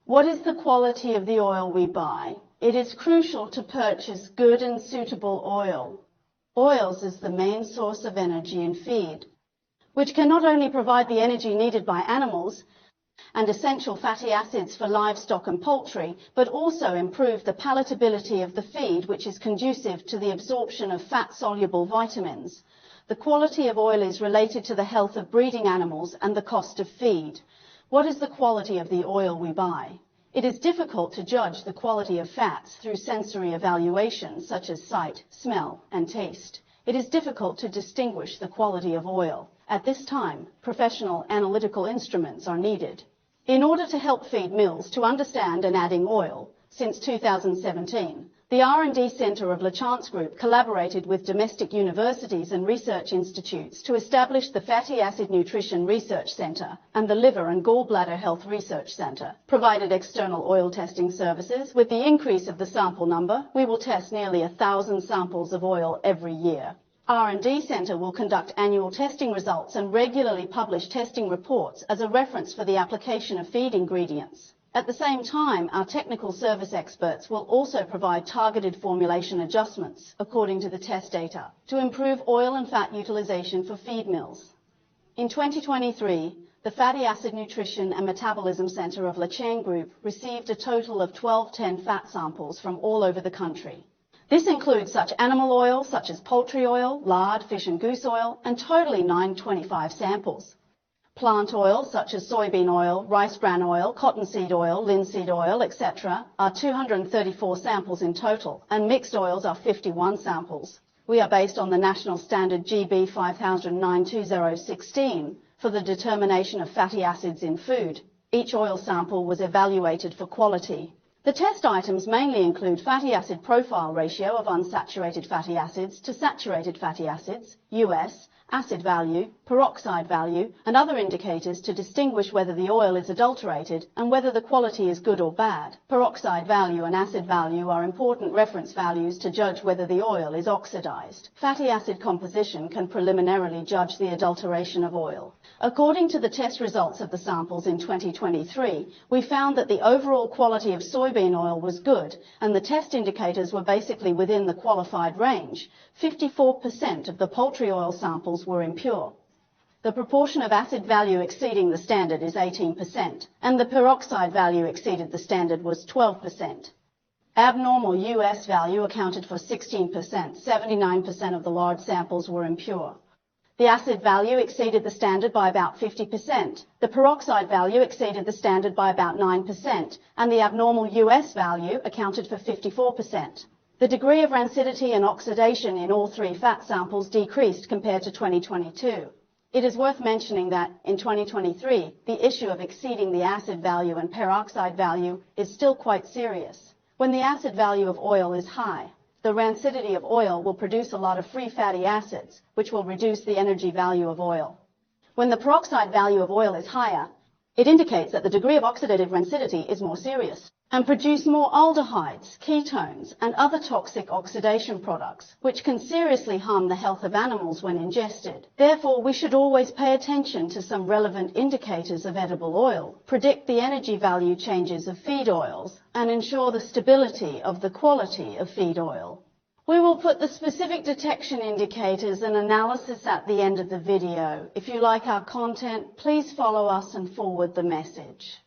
What is the quality of the oil we buy? It is crucial to purchase good and suitable oil. Oils is the main source of energy in feed, which can not only provide the energy needed by animals and essential fatty acids for livestock and poultry, but also improve the palatability of the feed, which is conducive to the absorption of fat-soluble vitamins. The quality of oil is related to the health of breeding animals and the cost of feed. What is the quality of the oil we buy? It is difficult to judge the quality of fats through sensory evaluations such as sight, smell, and taste. It is difficult to distinguish the quality of oil. At this time, professional analytical instruments are needed. In order to help feed mills to understand and adding oil, since 2017, the R&D Centre of LachanceGroup collaborated with domestic universities and research institutes to establish the Fatty Acid Nutrition Research Centre and the Liver and Gallbladder Health Research Centre, provided external oil testing services. With the increase of the sample number, we will test nearly 1,000 samples of oil every year. R&D Centre will conduct annual testing results and regularly publish testing reports as a reference for the application of feed ingredients. At the same time, our technical service experts will also provide targeted formulation adjustments according to the test data to improve oil and fat utilization for feed mills. In 2023, the Fatty Acid Nutrition and Metabolism Centre of LachanceGroup received a total of 1210 fat samples from all over the country. This includes such animal oil such as poultry oil, lard, fish and goose oil, and totally 925 samples. Plant oil such as soybean oil, rice bran oil, cottonseed oil, linseed oil, etc. are 234 samples in total, and mixed oils are 51 samples. We are based on the National Standard GB 5009-2016 for the determination of fatty acids in food. Each oil sample was evaluated for quality. The test items mainly include fatty acid profile ratio of unsaturated fatty acids to saturated fatty acids, US, acid value, peroxide value, and other indicators to distinguish whether the oil is adulterated and whether the quality is good or bad. Peroxide value and acid value are important reference values to judge whether the oil is oxidized. Fatty acid composition can preliminarily judge the adulteration of oil. According to the test results of the samples in 2023, we found that the overall quality of soybean oil was good, and the test indicators were basically within the qualified range. 54% of the poultry oil samples were impure. The proportion of acid value exceeding the standard is 18%, and the peroxide value exceeded the standard was 12%. Abnormal US value accounted for 16%. 79% of the lard samples were impure. The acid value exceeded the standard by about 50%. The peroxide value exceeded the standard by about 9%, and the abnormal US value accounted for 54%. The degree of rancidity and oxidation in all three fat samples decreased compared to 2022. It is worth mentioning that in 2023, the issue of exceeding the acid value and peroxide value is still quite serious. When the acid value of oil is high, the rancidity of oil will produce a lot of free fatty acids, which will reduce the energy value of oil. When the peroxide value of oil is higher, it indicates that the degree of oxidative rancidity is more serious and produce more aldehydes, ketones, and other toxic oxidation products, which can seriously harm the health of animals when ingested. Therefore, we should always pay attention to some relevant indicators of edible oil, predict the energy value changes of feed oils, and ensure the stability of the quality of feed oil. We will put the specific detection indicators and analysis at the end of the video. If you like our content, please follow us and forward the message.